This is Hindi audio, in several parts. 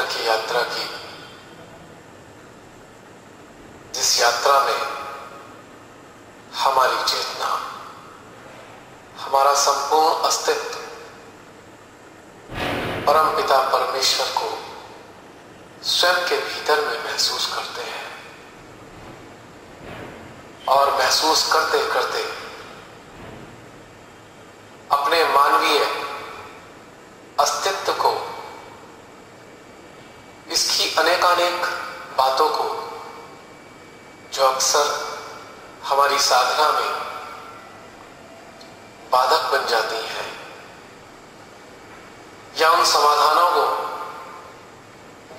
भीतर की यात्रा की, जिस यात्रा में हमारी चेतना, हमारा संपूर्ण अस्तित्व परमपिता परमेश्वर को स्वयं के भीतर में महसूस करते हैं और महसूस करते करते अपने मानवीय अस्तित्व को, इसकी अनेकानेक बातों को जो अक्सर हमारी साधना में बाधक बन जाती हैं, या उन समाधानों को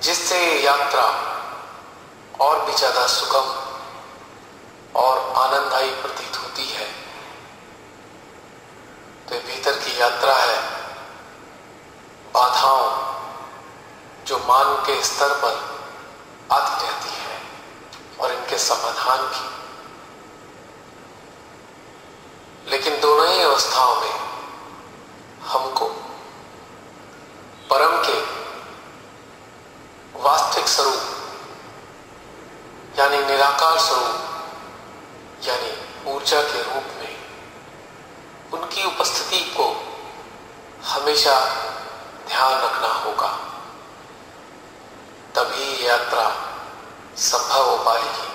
जिससे ये यात्रा और भी ज्यादा सुगम और आनंददायी प्रतीत होती है, तो भीतर की यात्रा है बाधाओं जो मान के स्तर पर आती रहती है और इनके समाधान की। लेकिन दोनों ही अवस्थाओं में हमको परम के वास्तविक स्वरूप यानी निराकार स्वरूप यानी ऊर्जा के रूप में उनकी उपस्थिति को हमेशा ध्यान रखना होगा, तभी ये यात्रा संभव हो पाएगी।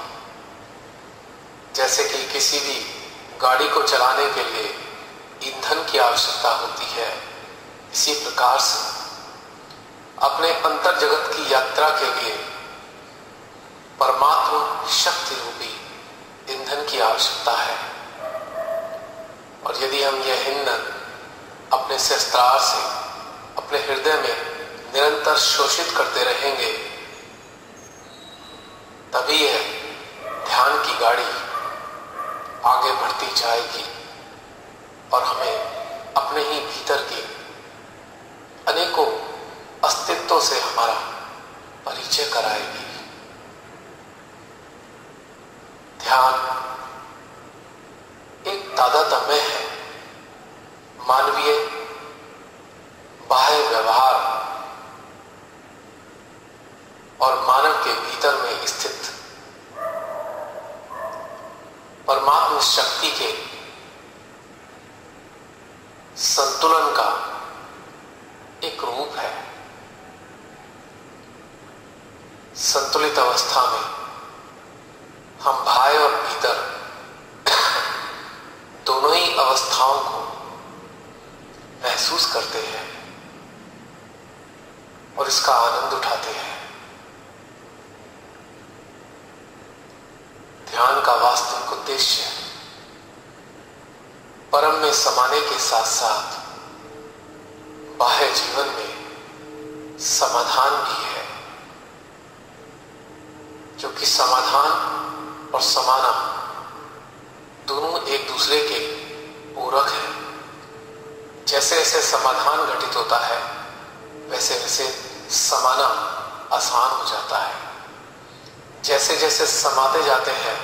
जैसे कि किसी भी गाड़ी को चलाने के लिए ईंधन की आवश्यकता होती है, इसी प्रकार से अपने अंतर जगत की यात्रा के लिए परमात्मा शक्ति रूपी ईंधन की आवश्यकता है। और यदि हम यह ईंधन अपने शस्त्रार से अपने हृदय में निरंतर शोषित करते रहेंगे, तभी यह ध्यान की गाड़ी आगे बढ़ती जाएगी और हमें अपने ही भीतर के अनेकों अस्तित्वों से हमारा परिचय कराएगी। ध्यान एक तादात्म्य है मानवीय बाह्य व्यवहार और मानव के भीतर में स्थित परमात्मा शक्ति के संतुलन का एक रूप है। संतुलित अवस्था में हम बाह्य और भीतर दोनों ही अवस्थाओं को महसूस करते हैं और इसका आनंद उठाते हैं। ध्यान का वास्तविक उद्देश्य परम में समाने के साथ साथ बाह्य जीवन में समाधान भी है, जो कि समाधान और समाना दोनों एक दूसरे के पूरक हैं। जैसे जैसे समाधान घटित होता है, वैसे वैसे समाना आसान हो जाता है। जैसे जैसे समाते जाते हैं,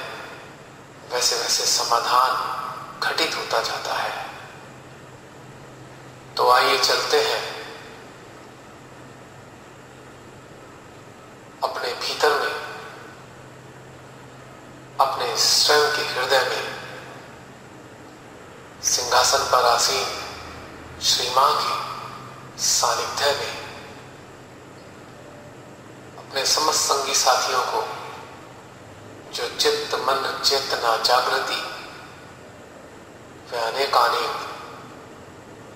वैसे वैसे समाधान घटित होता जाता है। तो आइए चलते हैं अपने भीतर में, अपने स्वयं के हृदय में सिंहासन पर आसीन श्री मां के सानिध्य में अपने समस्त संगी साथियों को, जो चित्त मन चेतना जागृति व अनेकानेक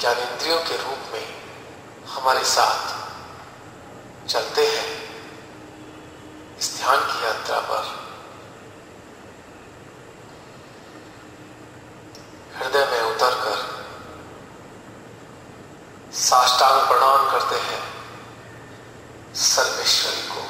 ज्ञानेंद्रियों के रूप में हमारे साथ चलते हैं इस ध्यान की यात्रा पर, हृदय में उतरकर साष्टांग प्रणाम करते हैं सर्वेश्वरी को।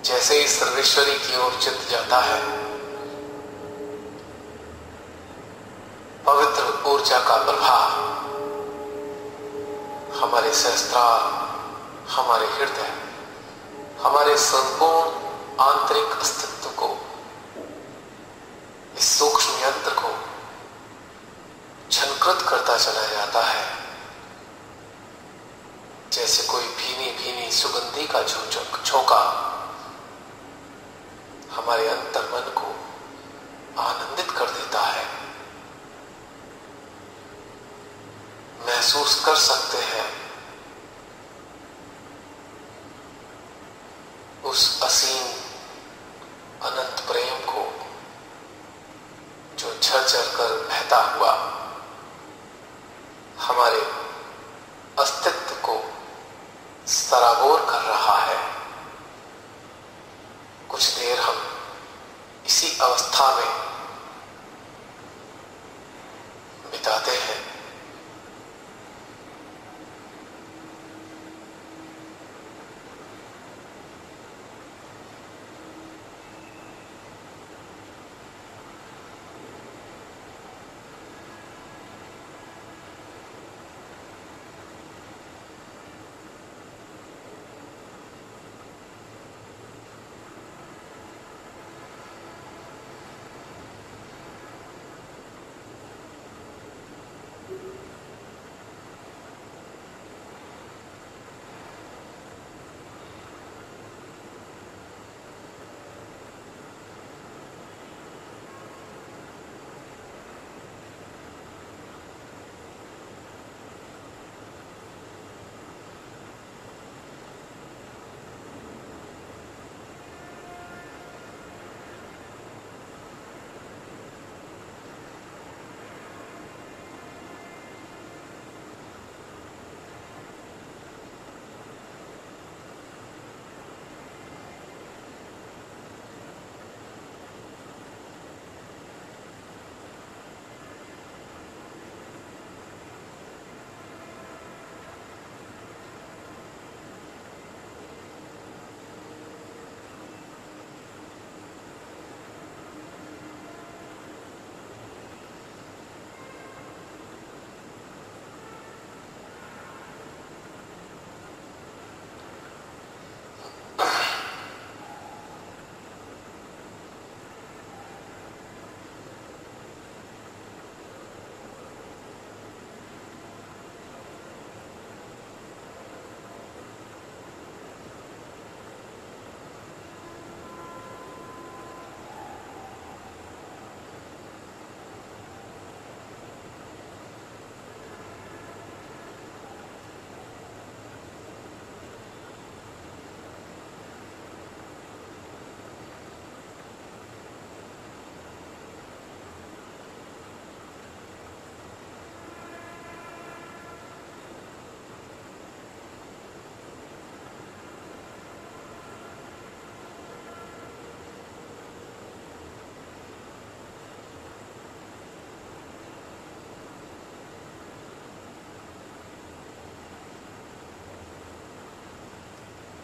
जैसे ही सर्वेश्वरी की ओर चित्त जाता है, पवित्र ऊर्जा का प्रभाव हमारे सहस्त्रार हमारे हृदय, हमारे संपूर्ण आंतरिक अस्तित्व को, इस सूक्ष्म यंत्र को झंकृत करता चला जाता है, जैसे कोई भीनी भीनी सुगंधी का झोंका हमारे अंतर मन को आनंदित कर देता है। महसूस कर सकते हैं उस असीम अनंत प्रेम को जो झरझर कर बहता हुआ हमारे अस्तित्व को सराबोर कर रहा है। कुछ देर हम इसी अवस्था में बिताते हैं।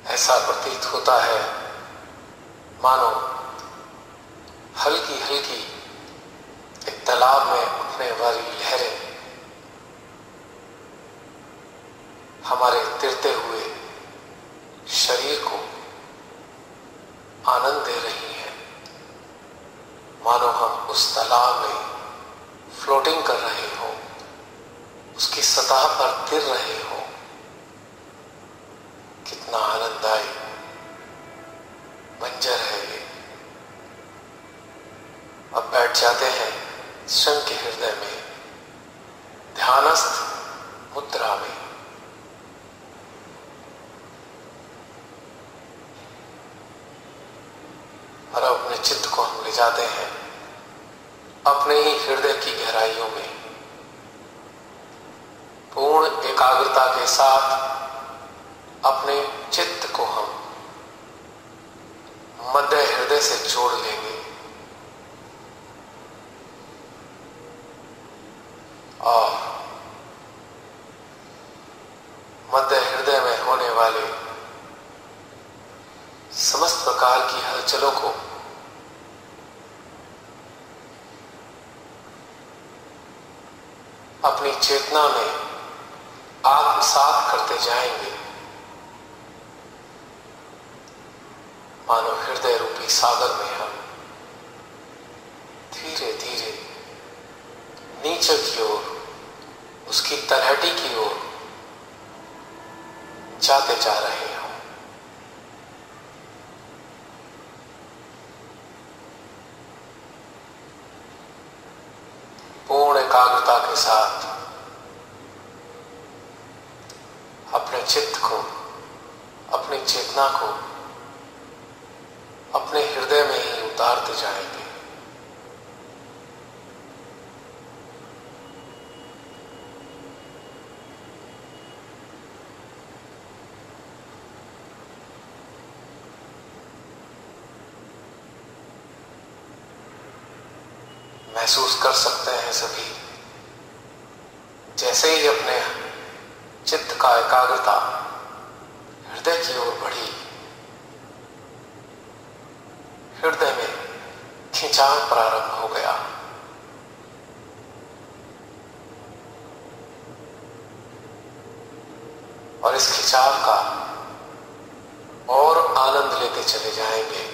ऐसा प्रतीत होता है मानो हल्की हल्की एक तालाब में उठने वाली लहरें हमारे तिरते हुए शरीर को आनंद दे रही हैं। मानो हम उस तालाब में फ्लोटिंग कर रहे हो, उसकी सतह पर तिर रहे हो। कितना आनंददायी मंजर है ये। अब बैठ जाते हैं स्वयं के हृदय में, ध्यानस्थ मुद्रा में। और अब अपने चित्त को हम ले जाते हैं अपने ही हृदय की गहराइयों में। पूर्ण एकाग्रता के साथ अपने चित्त को हम मध्य हृदय से जोड़ लेंगे और मध्य हृदय में होने वाले समस्त प्रकार की हलचलों को अपनी चेतना में आत्मसात करते जाएंगे। मानो हृदय रूपी सागर में हम धीरे धीरे नीचे की ओर, उसकी तलहटी की ओर जाते जा रहे हैं। पूर्ण एकाग्रता के साथ अपने चित्त को, अपनी चेतना को अपने हृदय में ही उतारते जाएंगे। महसूस कर सकते हैं सभी, जैसे ही अपने चित्त का एकाग्रता हृदय की ओर बढ़ी, हृदय में खिंचाव प्रारंभ हो गया। और इस खिंचाव का और आनंद लेते चले जाएंगे,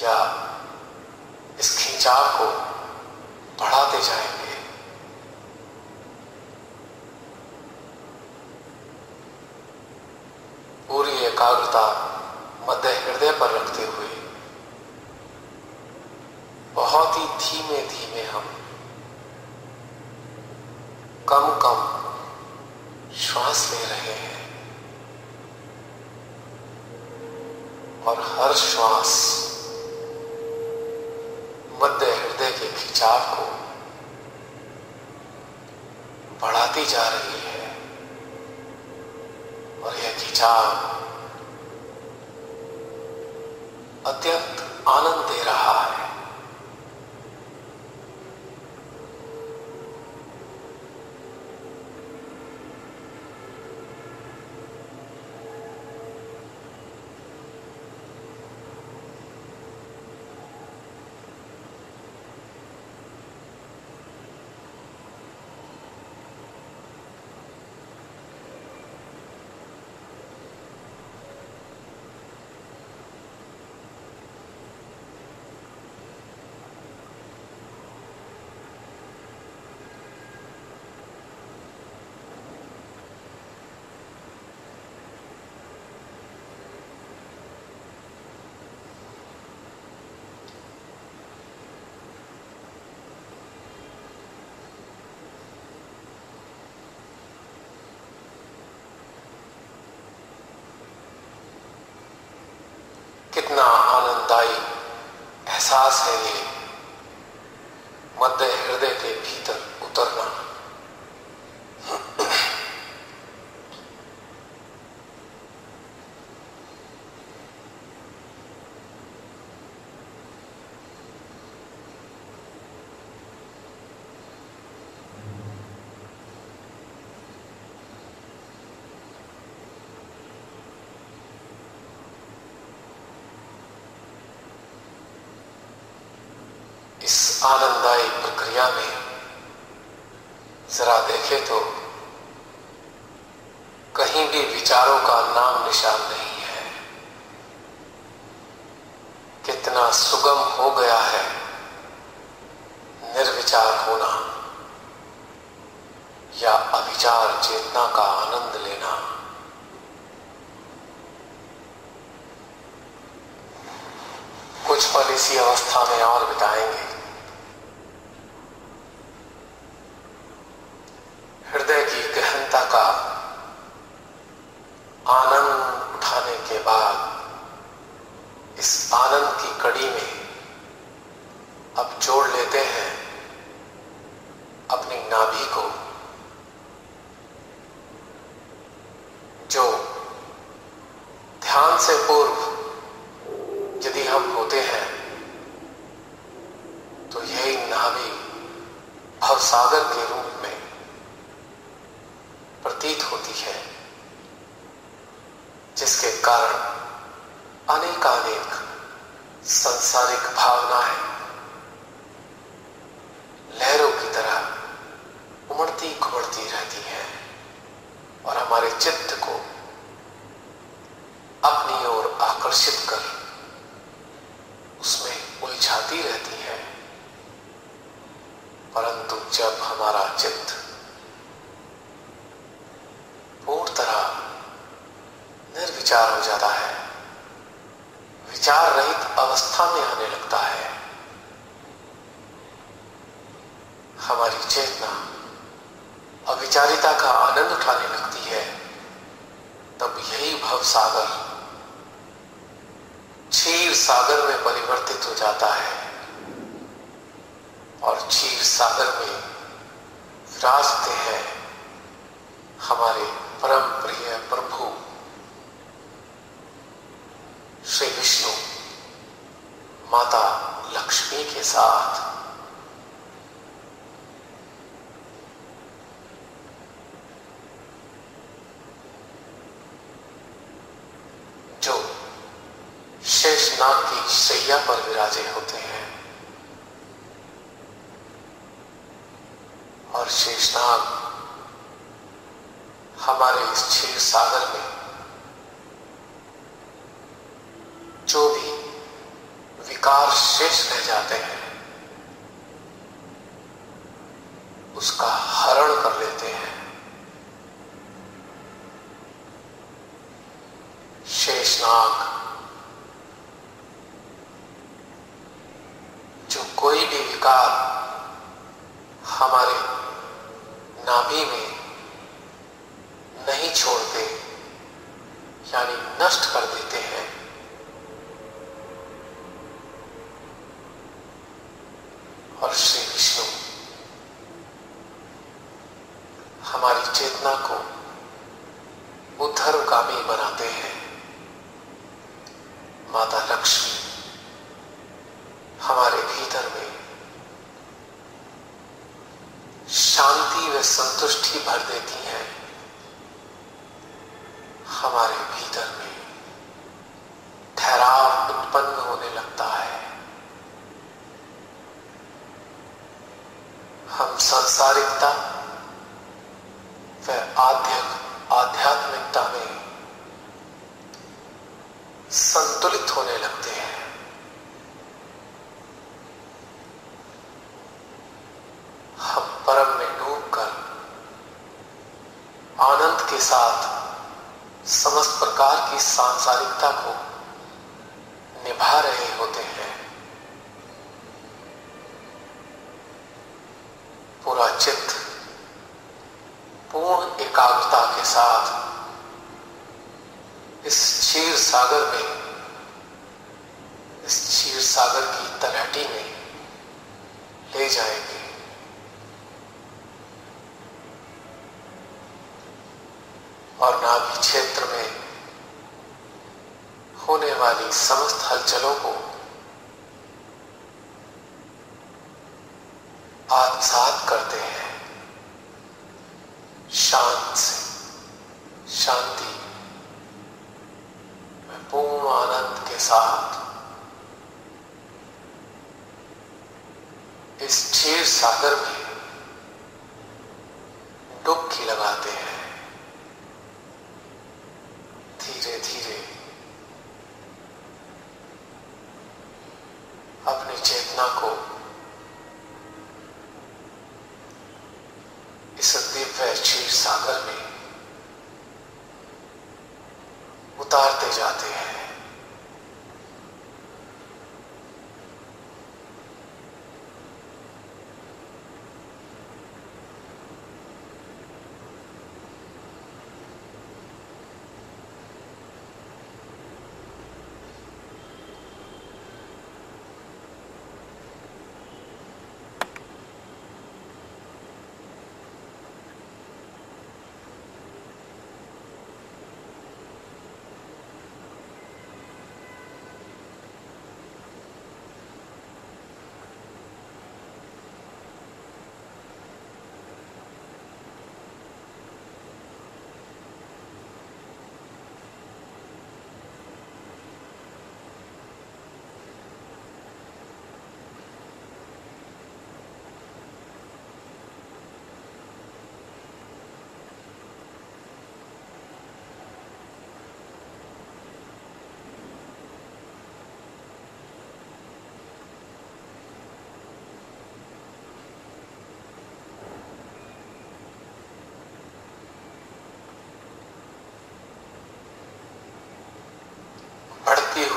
या इस खिंचाव को बढ़ाते जाएंगे। पूरी एकाग्रता मध्य हृदय पर रखते हुए बहुत ही धीमे धीमे हम कम कम श्वास ले रहे हैं, और हर श्वास मध्य हृदय के खिंचाव को बढ़ाती जा रही है। और यह खिंचाव अत्यंत आनंद दे रहा है। कितना आनंददायी एहसास है ये मध्य हृदय के भीतर उतरना। इस आनंददायी प्रक्रिया में जरा देखें तो कहीं भी विचारों का नाम निशान नहीं है। कितना सुगम हो गया है निर्विचार होना या अविचार चेतना का आनंद लेना। कुछ पल इसी अवस्था में और बिताएंगे। हृदय की गहनता का आनंद उठाने के बाद इस आनंद की कड़ी में अब जोड़ लेते हैं अपनी नाभि को, जो ध्यान से पूर्व यदि हम होते हैं तो यही नाभि भवसागर के रूप में प्रतीत होती है, जिसके कारण अनेकानेक सांसारिक भावनाएं लहरों की तरह उमड़ती घुमड़ती रहती हैं और हमारे चित्त को अपनी ओर आकर्षित कर उसमें उलझाती रहती है। परंतु जब हमारा चित्त पूर्ण तरह निर्विचार हो जाता है, विचार रहित अवस्था में आने लगता है, हमारी चेतना अविचारिता का आनंद उठाने लगती है, तब यही भव सागर क्षीर सागर में परिवर्तित हो जाता है और क्षीर सागर में विराजते हैं हमारे परम प्रिय प्रभु श्री विष्णु माता लक्ष्मी के साथ। जो शेषनाग की शैया पर विराजे होते हैं और शेषनाग हमारे इस क्षीर सागर में जो भी विकार शेष रह जाते हैं उसका हरण कर लेते हैं। शेषनाग जो कोई भी विकार हमारे नाभि में नहीं छोड़ते यानी नष्ट कर देते हैं, और श्री विष्णु हमारी चेतना को उद्धरगामी बनाते हैं। माता लक्ष्मी हमारे भीतर में शांति व संतुष्टि भर देती हैं, हमारे भीतर में ठहराव उत्पन्न होने लगता है। हम सांसारिकता व आध्यात्मिकता में संतुलित होने लगते हैं। हम परम में डूबकर आनंद के साथ समस्त प्रकार की सांसारिकता को निभा रहे होते हैं। पूरा चित्त पूर्ण एकाग्रता के साथ इस क्षीर सागर में, इस क्षीर सागर की तलहटी में ले जाएंगे। और नाभि क्षेत्र में होने वाली समस्त हलचलों को आत्मसात करते हैं। शांत से शांति में पूर्ण आनंद के साथ इस क्षीर सागर में डुबकी लगाते हैं। धीरे धीरे अपनी चेतना को इस दिव्य क्षीर सागर में उतारते जाते हैं।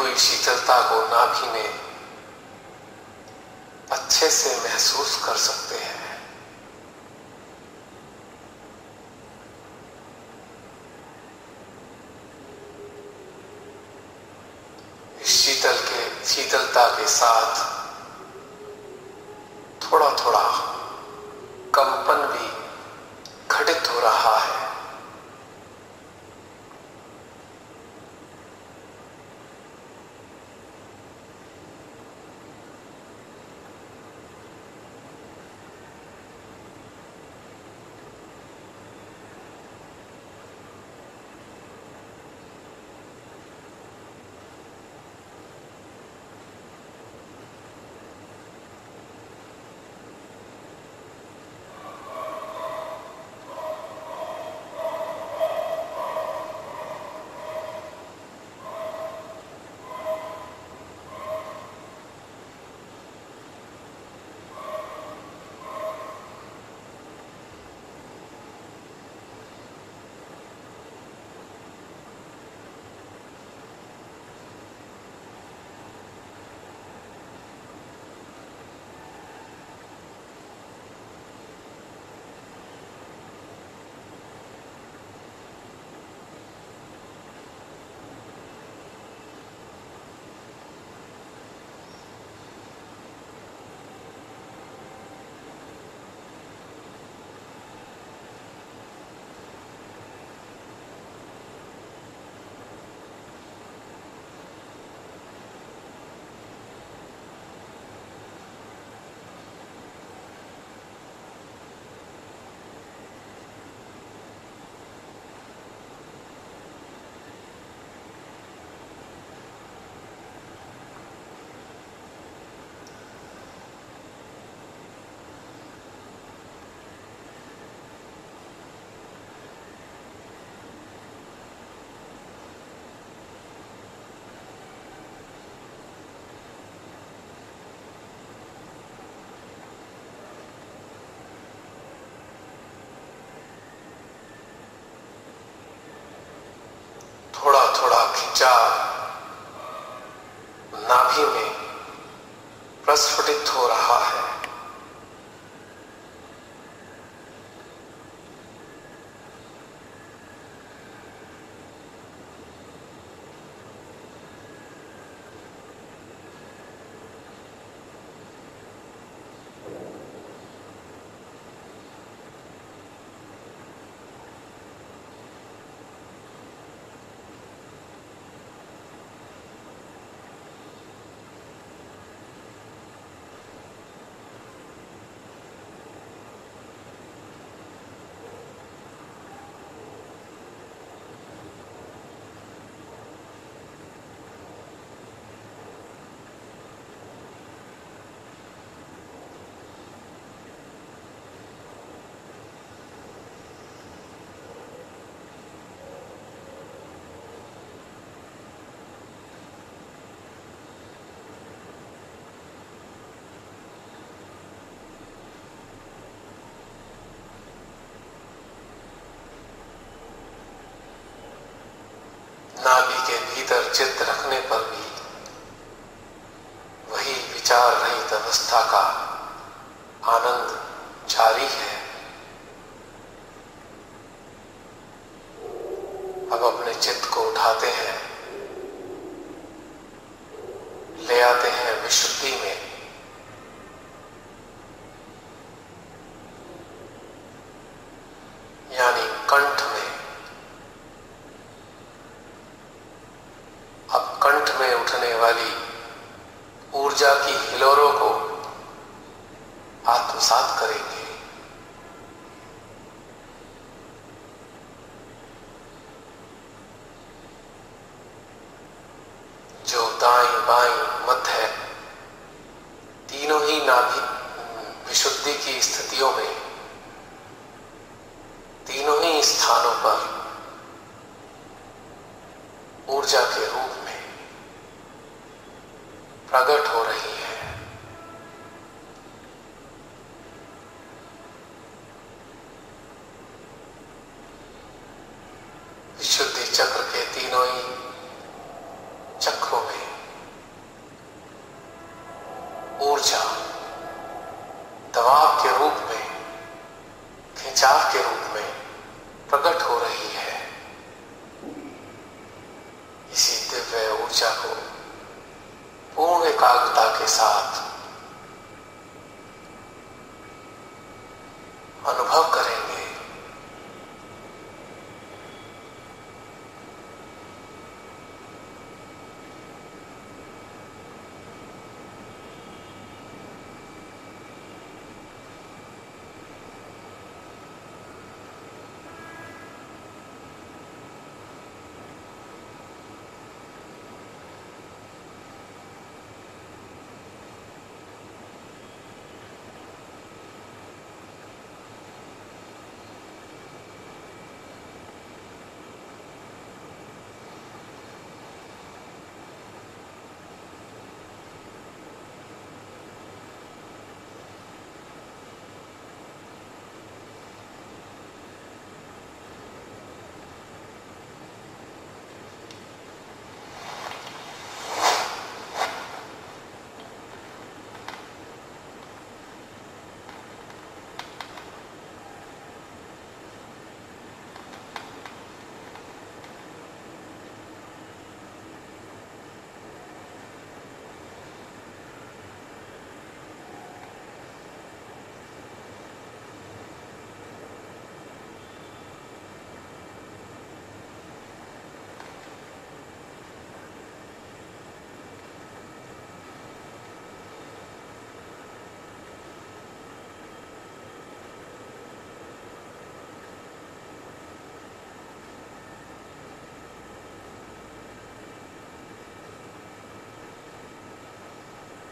हुई शीतलता को नाभि में अच्छे से महसूस कर सकते हैं। इस शीतलता के साथ थोड़ा थोड़ा कंपन भी घटित हो रहा है। थोड़ा थोड़ा खिंचाव नाभि में प्रस्फुटित हो रहा है। नाभि के भीतर चित्त रखने पर भी वही विचार रहित अवस्था का आनंद जारी है। अब अपने चित्त को उठाते हैं, ले आते हैं विशुद्धि में। यानी कंठ में। अब कंठ में उठने वाली ऊर्जा की हिलोरों को आत्मसात करेंगे। जो दाएं बाएं मध्य तीनों ही नाभि विशुद्धि की स्थितियों में, तीनों ही स्थानों पर ऊर्जा के रूप में प्रकट हो रही है। विशुद्धि चक्र के तीनों ही चक्रों में एकाग्रता के साथ अनुभव करेंगे।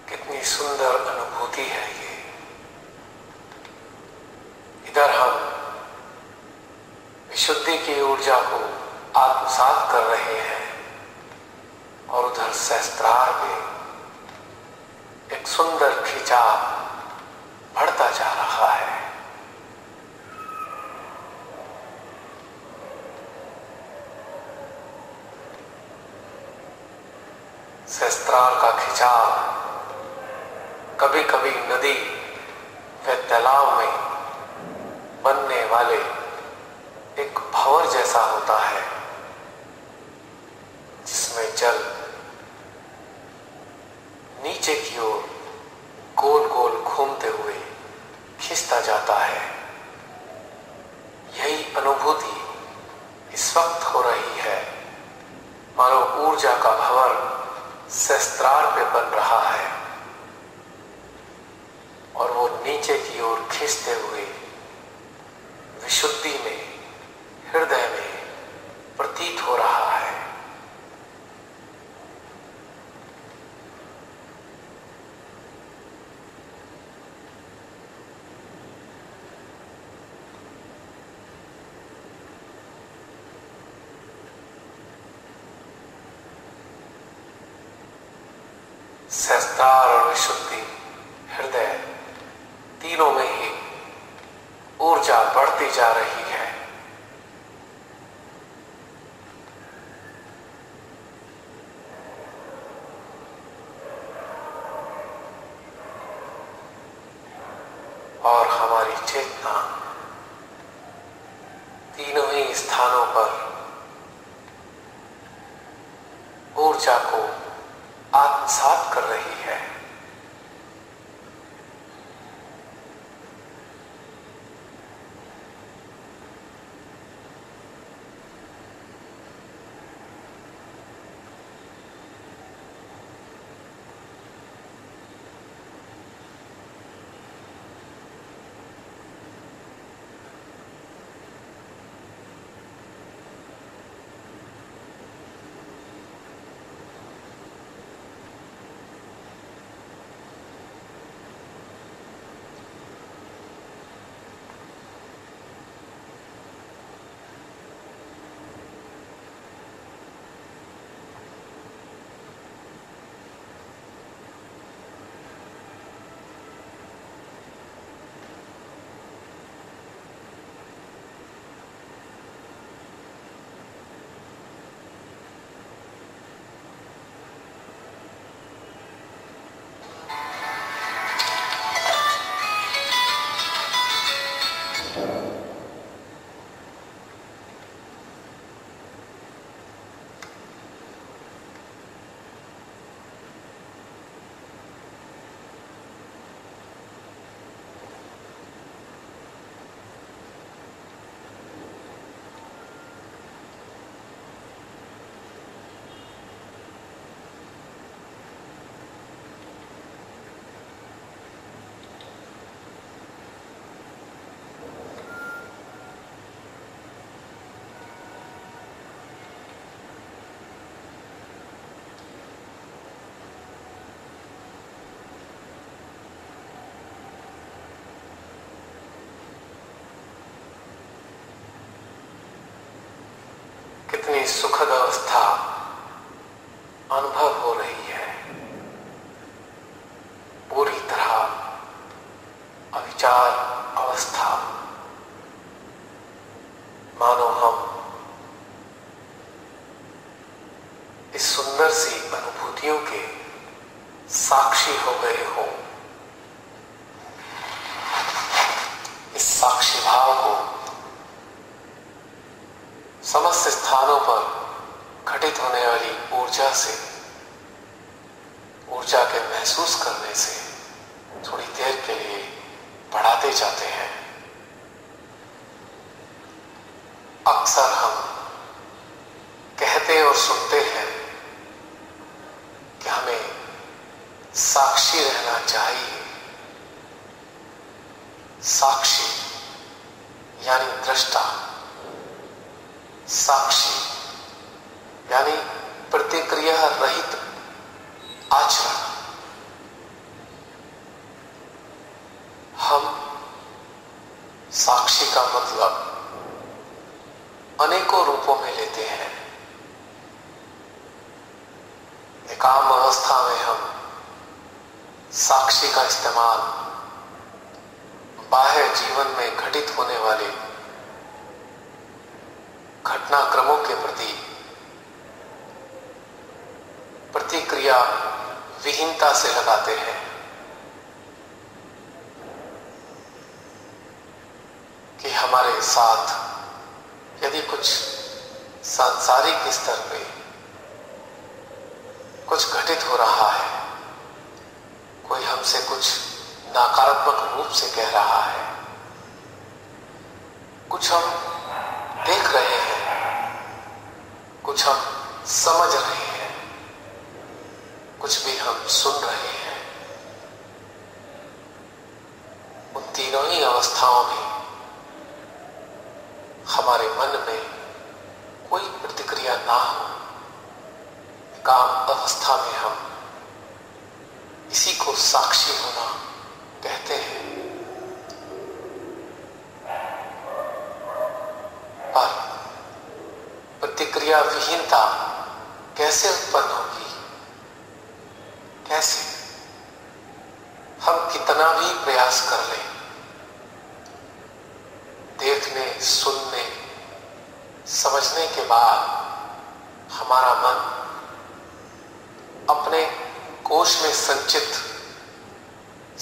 कितनी सुंदर अनुभूति है ये। इधर हम विशुद्धि की ऊर्जा को आत्मसात कर रहे हैं और उधर सहस्त्रार में एक सुंदर खिंचाव बढ़ता जा रहा है। सहस्त्रार का खिंचाव कभी कभी नदी व तालाब में बनने वाले एक भंवर जैसा होता है, जिसमें जल नीचे की ओर गोल गोल घूमते हुए खिंचता जाता है। यही अनुभूति इस वक्त हो रही है, मानो ऊर्जा का भंवर सहस्त्रार पे बन रहा है और वो नीचे की ओर खींचते हुए विशुद्धि में, हृदय में प्रतीत हो रहा है। सहस्त्रार और विशुद्धि, हृदय, तीनों में ही ऊर्जा बढ़ती जा रही है। और हमारी चेतना तीनों ही स्थानों पर ऊर्जा को आत्मसात कर रही है। कितनी सुखद अवस्था अनुभव हो रही है, पूरी तरह अविचार अवस्था, मानो हम इस सुंदर सी अनुभूतियों के साक्षी हो गए हों। इस साक्षी भाव को समस्त स्थानों पर घटित होने वाली ऊर्जा से, ऊर्जा के महसूस करने से थोड़ी देर के लिए बढ़ाते जाते हैं। अक्सर हम कहते और सुनते हैं कि हमें साक्षी रहना चाहिए। साक्षी यानी दृष्टा, साक्षी यानी प्रतिक्रिया रहित आचरण। हम साक्षी का मतलब अनेकों रूपों में लेते हैं। एकाम अवस्था में हम साक्षी का इस्तेमाल बाह्य जीवन में घटित होने वाले घटनाक्रमों के प्रति प्रतिक्रिया विहीनता से लगाते हैं कि हमारे साथ यदि कुछ सांसारिक स्तर पे कुछ घटित हो रहा है, कोई हमसे कुछ नकारात्मक रूप से कह रहा है, कुछ हम देख रहे हैं, कुछ हम समझ रहे हैं, कुछ भी हम सुन रहे हैं, उन तीनों ही अवस्थाओं में हमारे मन में कोई प्रतिक्रिया ना हो, काम अवस्था में हम इसी को साक्षी होना कहते हैं। पर प्रतिक्रिया विहीनता कैसे उत्पन्न होगी? कैसे? हम कितना भी प्रयास कर लें, देखने, सुनने, समझने के बाद हमारा मन अपने कोश में संचित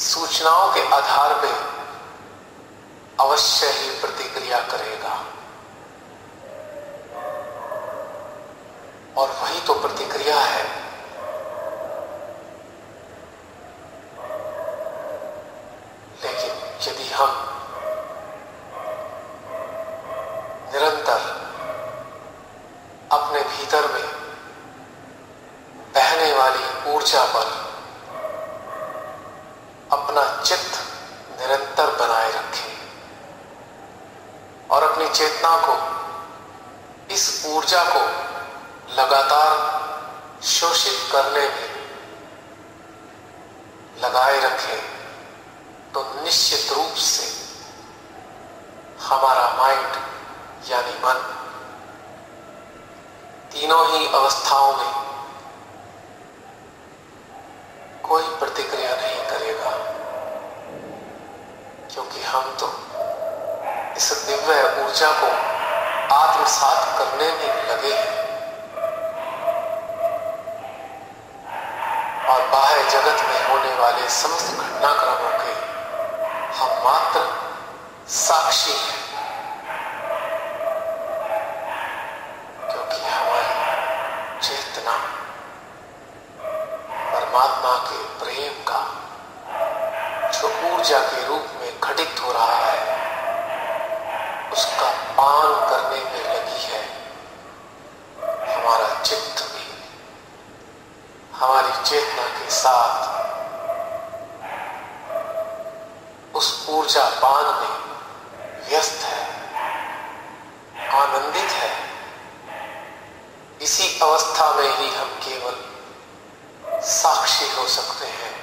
सूचनाओं के आधार पर अवश्य ही प्रतिक्रिया करेगा। और वही तो प्रतिक्रिया है। लेकिन यदि हम निरंतर अपने भीतर में बहने वाली ऊर्जा पर अपना चित्त निरंतर बनाए रखें और अपनी चेतना को, इस ऊर्जा को लगातार शोषित करने में लगाए रखें, तो निश्चित रूप से हमारा माइंड यानी मन तीनों ही अवस्थाओं में कोई प्रतिक्रिया नहीं करेगा, क्योंकि हम तो इस दिव्य ऊर्जा को आत्मसात करने में लगे हैं और बाह्य जगत में होने वाले समस्त घटनाक्रमों के हम मात्र साक्षी हैं, क्योंकि हमारी चेतना परमात्मा के प्रेम का जो ऊर्जा के रूप में घटित हो रहा है, उसका पान करने में लगी है। हमारा चित्त भी हमारी चेतना के साथ उस ऊर्जा पान में व्यस्त है, आनंदित है। इसी अवस्था में ही हम केवल साक्षी हो सकते हैं।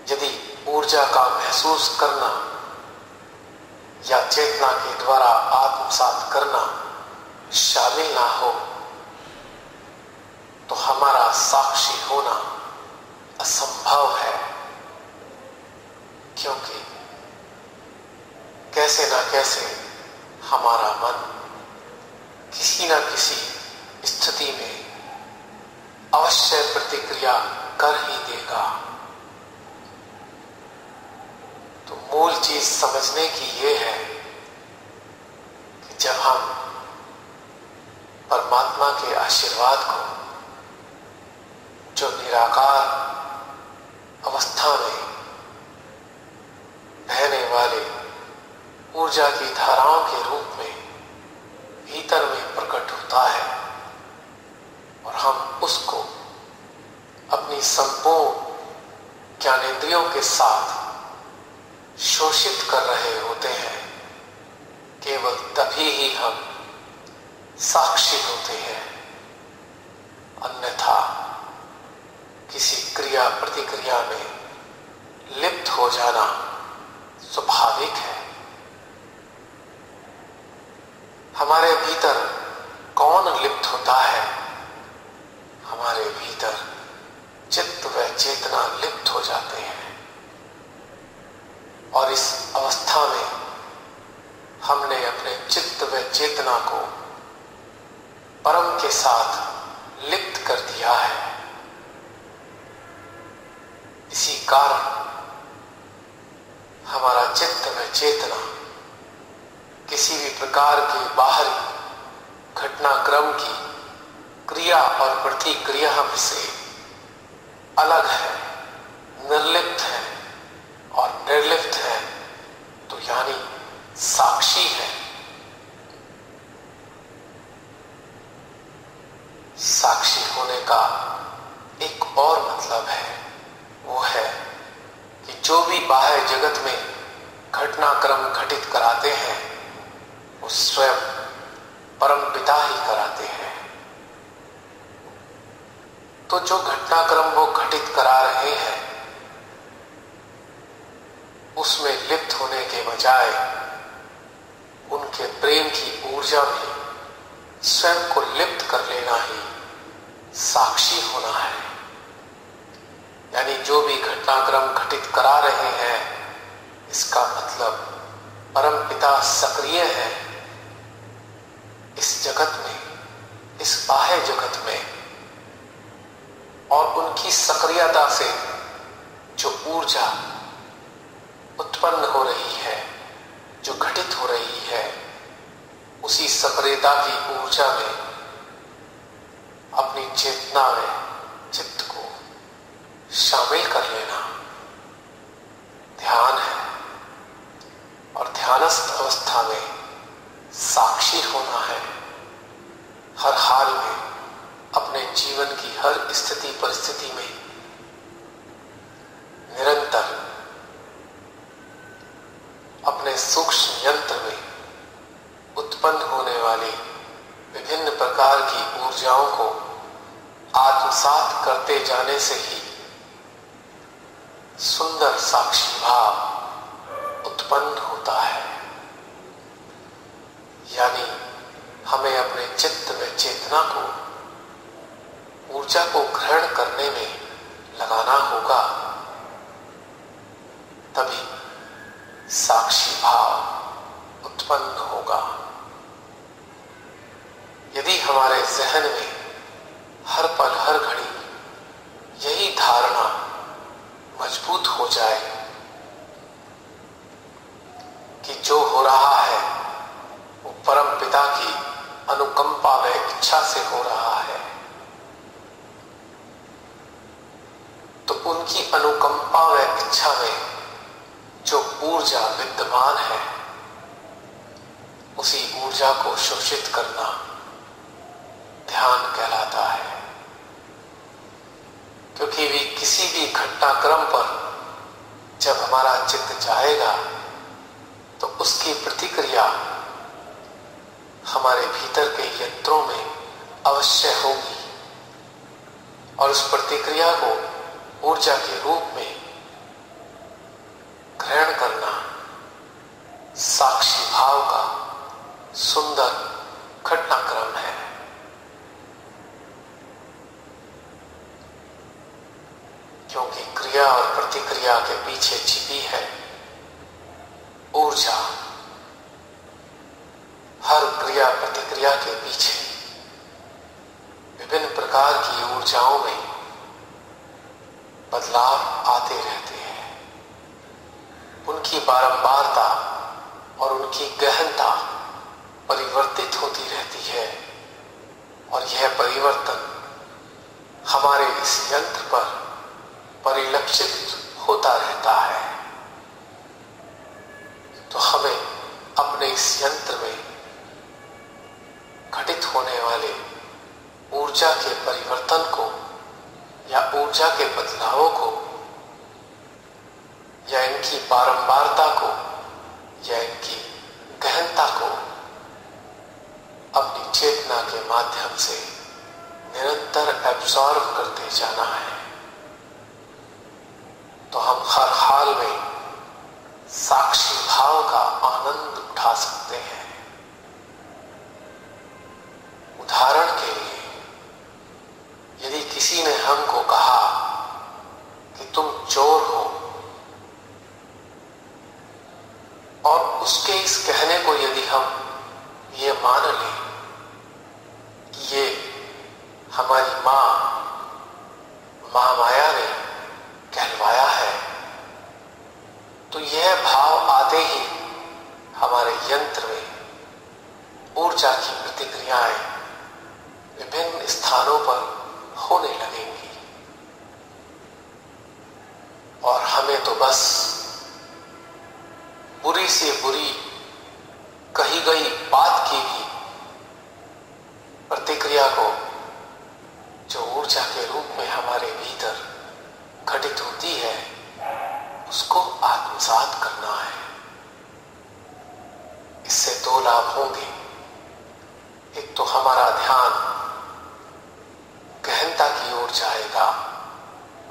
यदि ऊर्जा का महसूस करना या चेतना के द्वारा आत्मसात करना शामिल ना हो तो हमारा साक्षी होना असंभव है, क्योंकि कैसे ना कैसे हमारा मन किसी ना किसी स्थिति में अवश्य प्रतिक्रिया कर ही देगा। तो मूल चीज समझने की ये है कि जब हम परमात्मा के आशीर्वाद को, जो निराकार अवस्था में बहने वाले ऊर्जा की धाराओं के रूप में भीतर में प्रकट होता है, और हम उसको अपनी संपूर्ण ज्ञानेंद्रियों के साथ शोषित कर रहे होते हैं, केवल तभी ही हम साक्षी होते हैं। अन्यथा किसी क्रिया प्रतिक्रिया में लिप्त हो जाना स्वाभाविक है। हमारे भीतर कौन लिप्त होता है? हमारे भीतर चित्त व चेतना लिप्त हो जाते हैं, और इस अवस्था में हमने अपने चित्त व चेतना को परम के साथ लिप्त कर दिया है। इसी कारण हमारा चित्त व चेतना किसी भी प्रकार के बाहरी घटनाक्रम की क्रिया और प्रतिक्रिया से अलग है, निर्लिप्त है, और निर्लिप्त है तो यानी साक्षी है। साक्षी होने का एक और मतलब है, वो है कि जो भी बाह्य जगत में घटनाक्रम घटित कराते हैं वो स्वयं परम पिता ही कराते हैं। तो जो घटनाक्रम वो घटित करा रहे हैं उसमें लिप्त होने के बजाय उनके प्रेम की ऊर्जा में स्वयं को लिप्त कर लेना ही साक्षी होना है। यानी जो भी घटनाक्रम घटित करा रहे हैं, इसका मतलब परम पिता सक्रिय है इस जगत में, इस बाह्य जगत में, और उनकी सक्रियता से जो ऊर्जा उत्पन्न हो रही है, जो घटित हो रही है, उसी सक्रियता की ऊर्जा में अपनी चेतना में चित्त को शामिल कर लेना ध्यान है। और ध्यानस्थ अवस्था में साक्षी होना है, हर हाल में, अपने जीवन की हर स्थिति परिस्थिति में निरंतर अपने सूक्ष्म यंत्र में उत्पन्न होने वाली विभिन्न प्रकार की ऊर्जाओं को आत्मसात करते जाने से ही सुंदर साक्षी भाव उत्पन्न होता है। यानी हमें अपने चित्त में चेतना को, ऊर्जा को ग्रहण करने में लगाना होगा, तभी साक्षी भाव उत्पन्न होगा। यदि हमारे जहन में हर पल हर घड़ी यही धारणा मजबूत हो जाए कि जो हो रहा है वो परम पिता की अनुकंपा व इच्छा से हो रहा है, तो उनकी अनुकंपा व इच्छा में जो ऊर्जा विद्यमान है, उसी ऊर्जा को शोषित करना ध्यान कहलाता है। क्योंकि भी किसी भी घटनाक्रम पर जब हमारा चित्त जाएगा तो उसकी प्रतिक्रिया हमारे भीतर के यंत्रों में अवश्य होगी, और उस प्रतिक्रिया को ऊर्जा के रूप में ग्रहण करना साक्षी भाव का सुंदर घटनाक्रम है। क्योंकि क्रिया और प्रतिक्रिया के पीछे छिपी है ऊर्जा। हर क्रिया प्रतिक्रिया के पीछे विभिन्न प्रकार की ऊर्जाओं में बदलाव आते रहते हैं। उनकी बारंबारता और उनकी गहनता परिवर्तित होती रहती है और यह परिवर्तन हमारे इस यंत्र पर परिलक्षित होता रहता है। तो हमें अपने इस यंत्र में घटित होने वाले ऊर्जा के परिवर्तन को या ऊर्जा के बदलावों को या इनकी बारंबारता को या इनकी गहनता को अपनी चेतना के माध्यम से निरंतर एब्जॉर्ब करते जाना है। तो हम हर हाल में साक्षी भाव का आनंद उठा सकते हैं। उदाहरण के लिए यदि किसी ने हमको कहा कि तुम चोर हो और उसके इस कहने को यदि हम ये मान लें कि ये हमारी माँ महामाया ने कहलवाया है, तो यह भाव आते ही हमारे यंत्र में ऊर्जा की प्रतिक्रियाएं विभिन्न स्थानों पर होने लगेंगी और हमें तो बस बुरी से बुरी कही गई बात की भी प्रतिक्रिया को जो ऊर्जा के रूप में हमारे भीतर घटित होती है उसको आत्मसात करना है। इससे दो लाभ होंगे। एक तो हमारा ध्यान गहनता की ओर जाएगा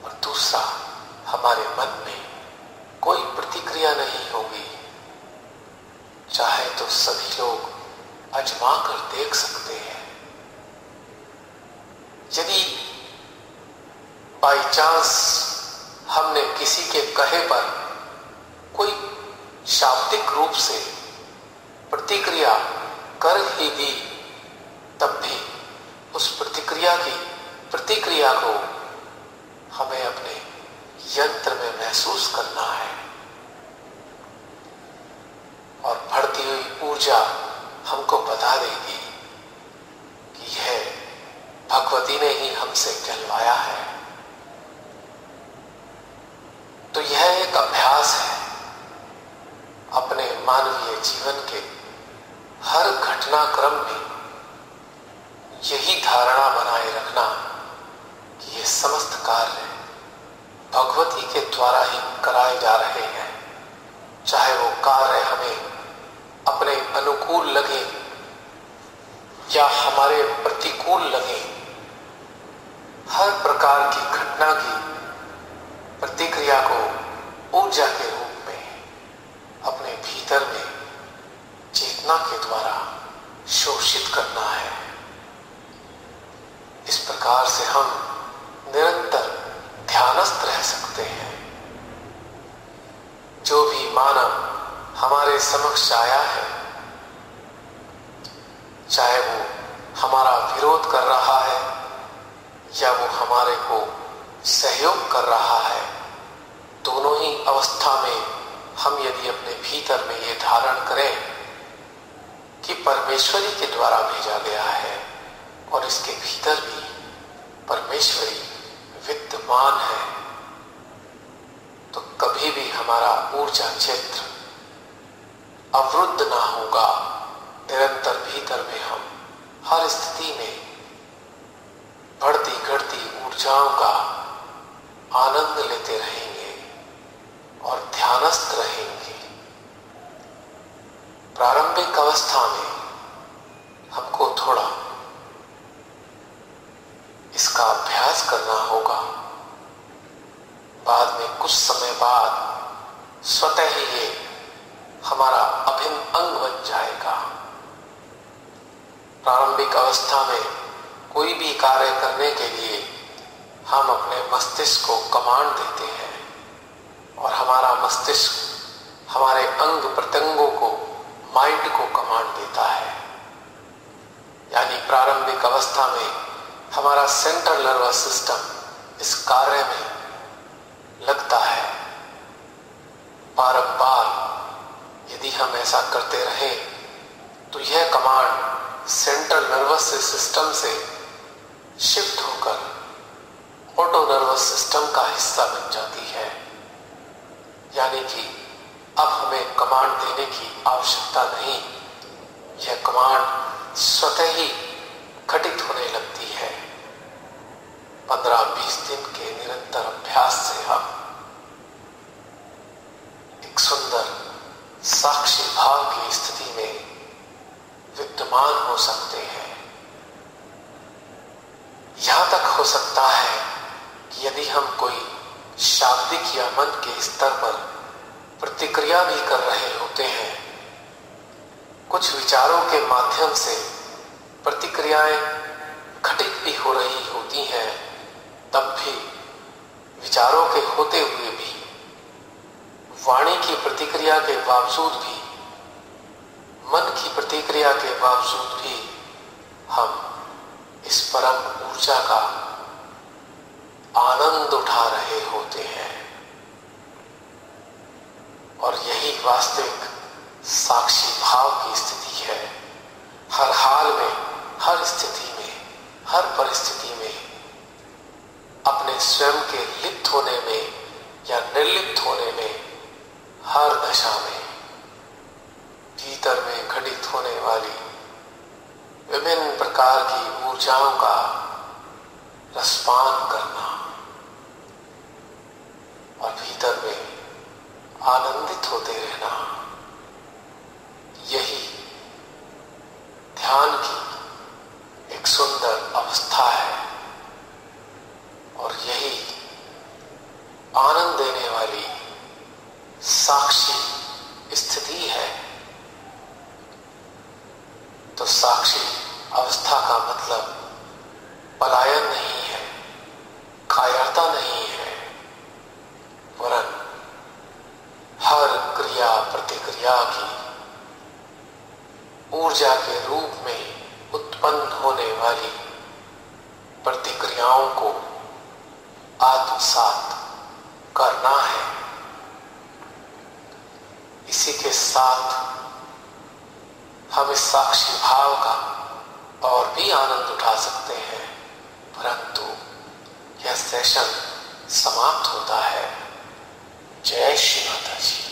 और दूसरा हमारे मन में कोई प्रतिक्रिया नहीं होगी। चाहे तो सभी लोग आजमा कर देख सकते हैं। यदि बाई चांस हमने किसी के कहे पर कोई शाब्दिक रूप से प्रतिक्रिया कर ही दी, तब भी उस प्रतिक्रिया को हमें अपने यंत्र में महसूस करना है और बढ़ती हुई ऊर्जा हमको बता देगी कि यह भगवती ने ही हमसे कहलवाया है। तो यह एक अभ्यास है अपने मानवीय जीवन के हर घटनाक्रम में यही धारणा बनाए रखना कि ये समस्त कार्य भगवती के द्वारा ही कराए जा रहे हैं। चाहे वो कार्य हमें अपने अनुकूल लगे या हमारे प्रतिकूल लगे, हर प्रकार की घटना की प्रतिक्रिया को ऊर्जा के रूप में अपने भीतर में चेतना के द्वारा शोषित करना है। इस प्रकार से हम निरंतर ध्यानस्थ रह सकते हैं। जो भी मानव हमारे समक्ष आया है, चाहे वो हमारा विरोध कर रहा है या वो हमारे को सहयोग कर रहा है, दोनों ही अवस्था में हम यदि अपने भीतर में ये धारण करें कि परमेश्वरी के द्वारा भेजा गया है और इसके भीतर भी परमेश्वरी विद्यमान है, तो कभी भी हमारा ऊर्जा क्षेत्र अवरुद्ध ना होगा। निरंतर भीतर में हम हर स्थिति में बढ़ती घटती ऊर्जाओं का आनंद लेते रहेंगे और ध्यानस्थ रहेंगे। प्रारंभिक अवस्था में हमको थोड़ा इसका अभ्यास करना होगा। बाद में कुछ समय बाद स्वतः ही ये हमारा अभिन्न अंग बन जाएगा। प्रारंभिक अवस्था में कोई भी कार्य करने के लिए हम अपने मस्तिष्क को कमांड देते हैं और हमारा मस्तिष्क हमारे अंग प्रत्यंगों को, माइंड को कमांड देता है। यानी प्रारंभिक अवस्था में हमारा सेंट्रल नर्वस सिस्टम इस कार्य में लगता है। बारंबार यदि हम ऐसा करते रहें तो यह कमांड सेंट्रल नर्वस सिस्टम से शिफ्ट होकर ऑटो नर्वस सिस्टम का हिस्सा बन जाती है। यानी कि अब हमें कमांड देने की आवश्यकता नहीं, यह कमांड स्वतः ही घटित होने लगती है। 15-20 दिन के निरंतर अभ्यास से हम एक सुंदर साक्षी भाव की स्थिति में विद्यमान हो सकते हैं। यहां तक हो सकता है कि यदि हम कोई शाब्दिक या मन के स्तर पर प्रतिक्रिया भी कर रहे होते हैं, कुछ विचारों के माध्यम से प्रतिक्रियाएं घटित भी हो रही होती हैं, तब भी विचारों के होते हुए भी, वाणी की प्रतिक्रिया के बावजूद भी, मन की प्रतिक्रिया के बावजूद भी हम इस परम ऊर्जा का आनंद उठा रहे होते हैं। और यही वास्तविक साक्षी भाव की स्थिति है। हर हाल में, हर स्थिति में, हर परिस्थिति में अपने स्वयं के लिप्त होने में या निर्लिप्त होने में, हर दशा में भीतर में घटित होने वाली विभिन्न प्रकार की ऊर्जाओं का रसपान करना और भीतर में आनंदित होते रहना, यही ध्यान की एक सुंदर अवस्था है और यही आनंद देने वाली साक्षी स्थिति है। तो साक्षी अवस्था का मतलब पलायन नहीं है, कायरता नहीं है, वरन हर क्रिया प्रतिक्रिया की ऊर्जा के रूप में उत्पन्न होने वाली प्रतिक्रियाओं को आत्मसात करना है। इसी के साथ हम इस साक्षी भाव का और भी आनंद उठा सकते हैं, परंतु यह सेशन समाप्त होता है। जय श्री माता जी।